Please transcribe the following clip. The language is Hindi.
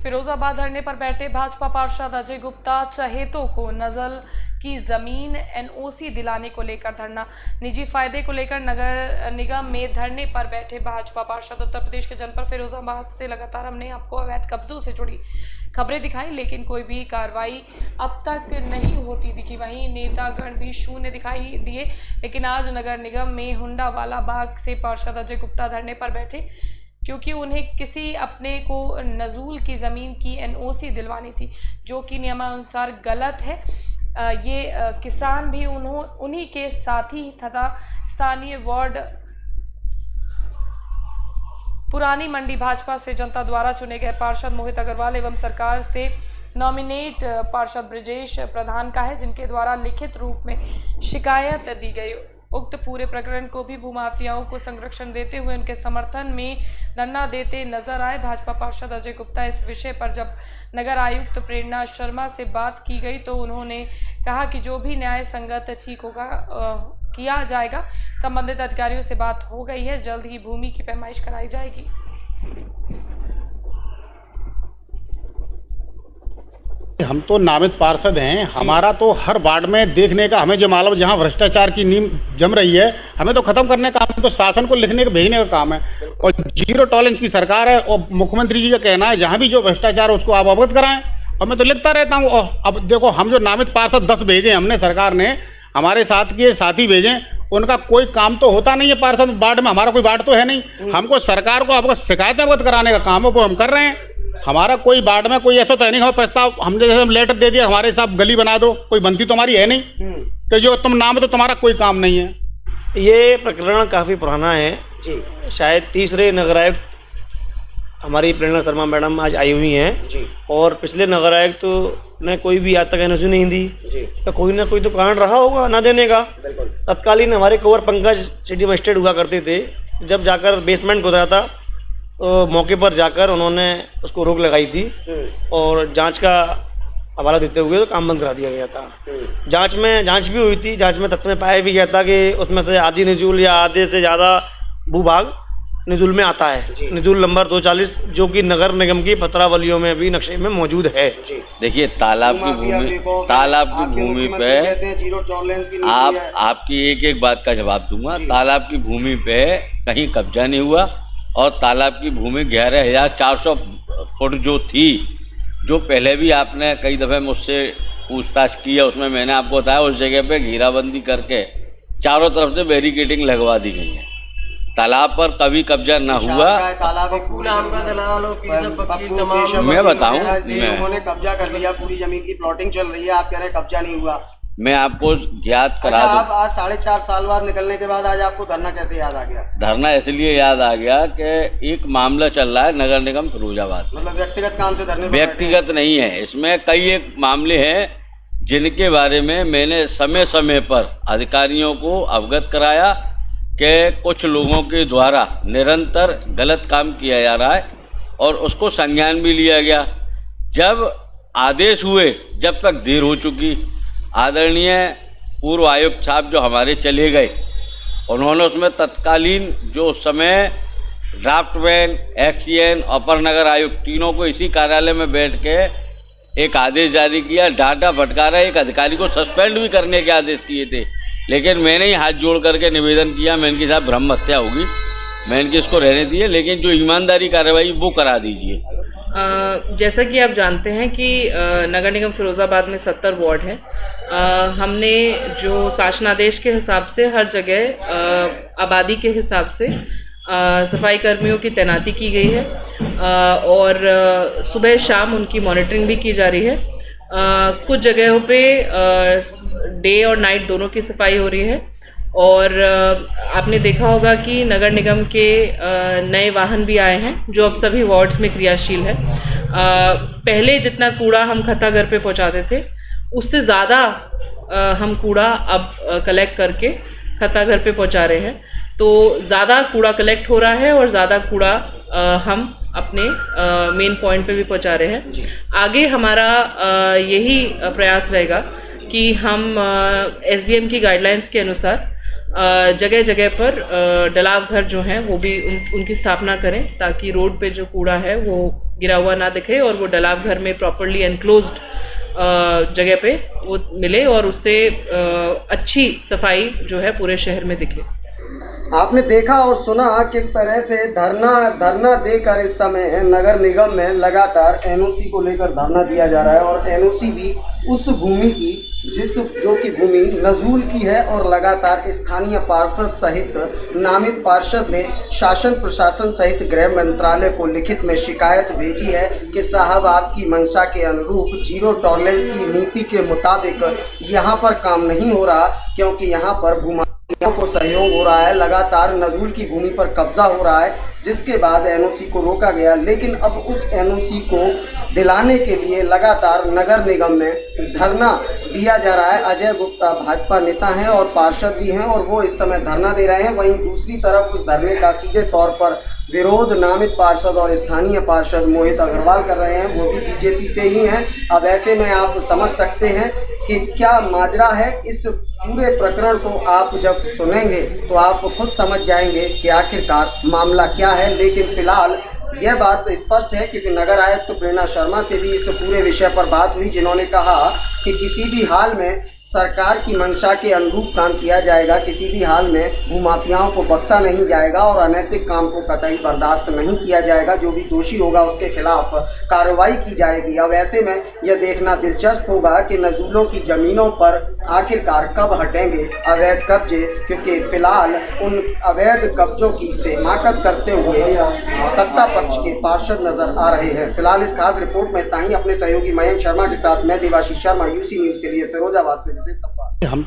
फिरोजाबाद धरने पर बैठे भाजपा पार्षद अजय गुप्ता चहेतों को नजल की जमीन एनओसी दिलाने को लेकर धरना। निजी फायदे को लेकर नगर निगम में धरने पर बैठे भाजपा पार्षद। उत्तर प्रदेश के जनपद फिरोजाबाद से लगातार हमने आपको अवैध कब्जों से जुड़ी खबरें दिखाई, लेकिन कोई भी कार्रवाई अब तक नहीं होती दिखी। वहीं नेतागण भी शून्य दिखाई दिए, लेकिन आज नगर निगम में हुंडावाला बाग से पार्षद अजय गुप्ता धरने पर बैठे, क्योंकि उन्हें किसी अपने को नजूल की ज़मीन की एनओसी दिलवानी थी, जो कि नियमानुसार गलत है। ये किसान भी उन्हीं के साथी तथा स्थानीय वार्ड पुरानी मंडी भाजपा से जनता द्वारा चुने गए पार्षद मोहित अग्रवाल एवं सरकार से नॉमिनेट पार्षद ब्रजेश प्रधान का है, जिनके द्वारा लिखित रूप में शिकायत दी गई। उक्त पूरे प्रकरण को भी भूमाफियाओं को संरक्षण देते हुए उनके समर्थन में धरना देते नजर आए। भाजपा पार्षद अजय गुप्ता इस विषय पर जब नगर आयुक्त प्रेरणा शर्मा से बात की गई तो उन्होंने कहा कि जो भी न्याय संगत ठीक होगा किया जाएगा। संबंधित अधिकारियों से बात हो गई है, जल्द ही भूमि की पैमाइश कराई जाएगी। हम तो नामित पार्षद हैं, हमारा तो हर वार्ड में देखने का हमें जो मालूम जहाँ भ्रष्टाचार की नींव जम रही है, हमें तो खत्म करने का काम तो शासन को लिखने का भेजने का काम है। और जीरो टॉलरेंस की सरकार है और मुख्यमंत्री जी का कहना है जहाँ भी जो भ्रष्टाचार है उसको आप अवगत कराएं, और मैं तो लिखता रहता हूँ। और अब देखो, हम जो नामित पार्षद 10 भेजे हमने, सरकार ने हमारे साथ के साथी भेजे, उनका कोई काम तो होता नहीं है पार्षद वार्ड में, हमारा कोई वार्ड तो है नहीं। हमको सरकार को अवगत शिकायतें अवगत कराने का काम है, वो हम कर रहे हैं। हमारा कोई वार्ड में कोई ऐसा तो है नहीं, हमें प्रस्ताव हम जैसे हम लेटर दे दिया हमारे साहब गली बना दो, कोई बनती तो हमारी है नहीं कि जो तुम नाम है तो तुम्हारा कोई काम नहीं है। ये प्रकरण काफ़ी पुराना है जी। शायद तीसरे नगर आयुक्त हमारी प्रेरणा शर्मा मैडम आज आई हुई हैं जी, और पिछले नगर आयुक्त ने कोई भी आज तक एनओसी नहीं दी जी। तो कोई ना कोई तो कारण रहा होगा ना देने का। तत्कालीन हमारे कुंवर पंकज सिटी मजिस्ट्रेट हुआ करते थे, जब जाकर बेसमेंट खुदा था तो मौके पर जाकर उन्होंने उसको रोक लगाई थी और जांच का हवाला देते हुए तो काम बंद करा दिया गया था। जांच भी हुई थी, जांच में तथ्य में पाया भी गया था कि उसमें से आधी निजूल या आधे से ज़्यादा भूभाग निजूल में आता है। निजूल नंबर 240 जो कि नगर निगम की पत्रावलियों में भी नक्शे में मौजूद है। देखिए, तालाब की भूमि पे आपकी एक बात का जवाब दूंगा। तालाब की भूमि पे कहीं कब्जा नहीं हुआ और तालाब की भूमि 11,400 फुट जो थी, जो पहले भी आपने कई दफ़े मुझसे पूछताछ की है, उसमें मैंने आपको बताया उस जगह पे घेराबंदी करके चारों तरफ से बैरिकेडिंग लगवा दी गई है। तालाब पर कभी कब्जा ना हुआ। मैं बताऊं, उन्होंने कब्जा कर लिया, पूरी जमीन की प्लॉटिंग चल रही है, आप कह रहे हैं कब्जा नहीं हुआ। मैं आपको ज्ञात करा दूं। आप आज 4.5 साल बाद निकलने के बाद आज आपको धरना कैसे याद आ गया? धरना इसलिए याद आ गया कि एक मामला चल रहा है नगर निगम फिरोजाबाद। मतलब व्यक्तिगत काम से धरने? व्यक्तिगत नहीं है, इसमें कई एक मामले हैं जिनके बारे में मैंने समय समय पर अधिकारियों को अवगत कराया कि कुछ लोगों के द्वारा निरंतर गलत काम किया जा रहा है और उसको संज्ञान भी लिया गया। जब आदेश हुए, जब तक देर हो चुकी। आदरणीय पूर्व आयुक्त साहब जो हमारे चले गए, उन्होंने उसमें तत्कालीन जो समय ड्राफ्टमैन, एक्सीएन, अपर नगर आयुक्त तीनों को इसी कार्यालय में बैठ के एक आदेश जारी किया। डांटा फटकारा, एक अधिकारी को सस्पेंड भी करने के आदेश किए थे, लेकिन मैंने ही हाथ जोड़ करके निवेदन किया, मैंने कि साहब ब्रह्म हत्या होगी, मैंने कि इसको रहने दिए, लेकिन जो ईमानदारी कार्रवाई वो करा दीजिए। जैसा कि आप जानते हैं कि नगर निगम फिरोज़ाबाद में 70 वार्ड हैं। हमने जो शासनादेश के हिसाब से हर जगह आबादी के हिसाब से सफाई कर्मियों की तैनाती की गई है और सुबह शाम उनकी मॉनिटरिंग भी की जा रही है। कुछ जगहों पे डे और नाइट दोनों की सफाई हो रही है और आपने देखा होगा कि नगर निगम के नए वाहन भी आए हैं जो अब सभी वार्ड्स में क्रियाशील है। पहले जितना कूड़ा हम खता घर पे पहुंचाते थे, उससे ज़्यादा हम कूड़ा अब कलेक्ट करके खता घर पे पहुंचा रहे हैं। तो ज़्यादा कूड़ा कलेक्ट हो रहा है और ज़्यादा कूड़ा हम अपने मेन पॉइंट पे भी पहुंचा रहे हैं। आगे हमारा यही प्रयास रहेगा कि हम एसबीएम की गाइडलाइंस के अनुसार जगह जगह पर डलाव घर जो हैं वो भी उनकी स्थापना करें, ताकि रोड पे जो कूड़ा है वो गिरा हुआ ना दिखे और वो डलाव घर में प्रॉपरली एनक्लोज्ड जगह पे वो मिले और उससे अच्छी सफाई जो है पूरे शहर में दिखे। आपने देखा और सुना किस तरह से धरना देकर इस समय नगर निगम में लगातार एनओसी को लेकर धरना दिया जा रहा है और एनओसी भी उस भूमि की जो कि भूमि नजूल की है और लगातार स्थानीय पार्षद सहित नामित पार्षद ने शासन प्रशासन सहित गृह मंत्रालय को लिखित में शिकायत भेजी है कि साहब आपकी मंशा के अनुरूप जीरो टॉलरेंस की नीति के मुताबिक यहाँ पर काम नहीं हो रहा, क्योंकि यहाँ पर को सहयोग हो रहा है, लगातार नजूल की भूमि पर कब्जा हो रहा है, जिसके बाद एनओसी को रोका गया। लेकिन अब उस एनओसी को दिलाने के लिए लगातार नगर निगम में धरना दिया जा रहा है। अजय गुप्ता भाजपा नेता हैं और पार्षद भी हैं और वो इस समय धरना दे रहे हैं। वहीं दूसरी तरफ उस धरने का सीधे तौर पर विरोध नामित पार्षद और स्थानीय पार्षद मोहित अग्रवाल कर रहे हैं, वो भी बीजेपी से ही हैं। अब ऐसे में आप समझ सकते हैं कि क्या माजरा है। इस पूरे प्रकरण को आप जब सुनेंगे तो आप खुद समझ जाएंगे कि आखिरकार मामला क्या है। लेकिन फिलहाल यह बात स्पष्ट है क्योंकि नगर आयुक्त तो प्रेरणा शर्मा से भी इस पूरे विषय पर बात हुई, जिन्होंने कहा कि किसी भी हाल में सरकार की मंशा के अनुरूप काम किया जाएगा, किसी भी हाल में भूमाफियाओं को बख्शा नहीं जाएगा और अनैतिक काम को कतई बर्दाश्त नहीं किया जाएगा। जो भी दोषी होगा उसके खिलाफ कार्रवाई की जाएगी। अब ऐसे में यह देखना दिलचस्प होगा कि नजूलों की ज़मीनों पर आखिरकार कब हटेंगे अवैध कब्जे, क्योंकि फिलहाल उन अवैध कब्जों की हिमाकत करते हुए सत्ता पक्ष के पार्षद नजर आ रहे हैं। फिलहाल इस खास रिपोर्ट में इतना ही। अपने सहयोगी मयंक शर्मा के साथ मैं देवाशीष शर्मा, यूसी न्यूज़ के लिए फिरोजाबाद से विशेष संवाद। हम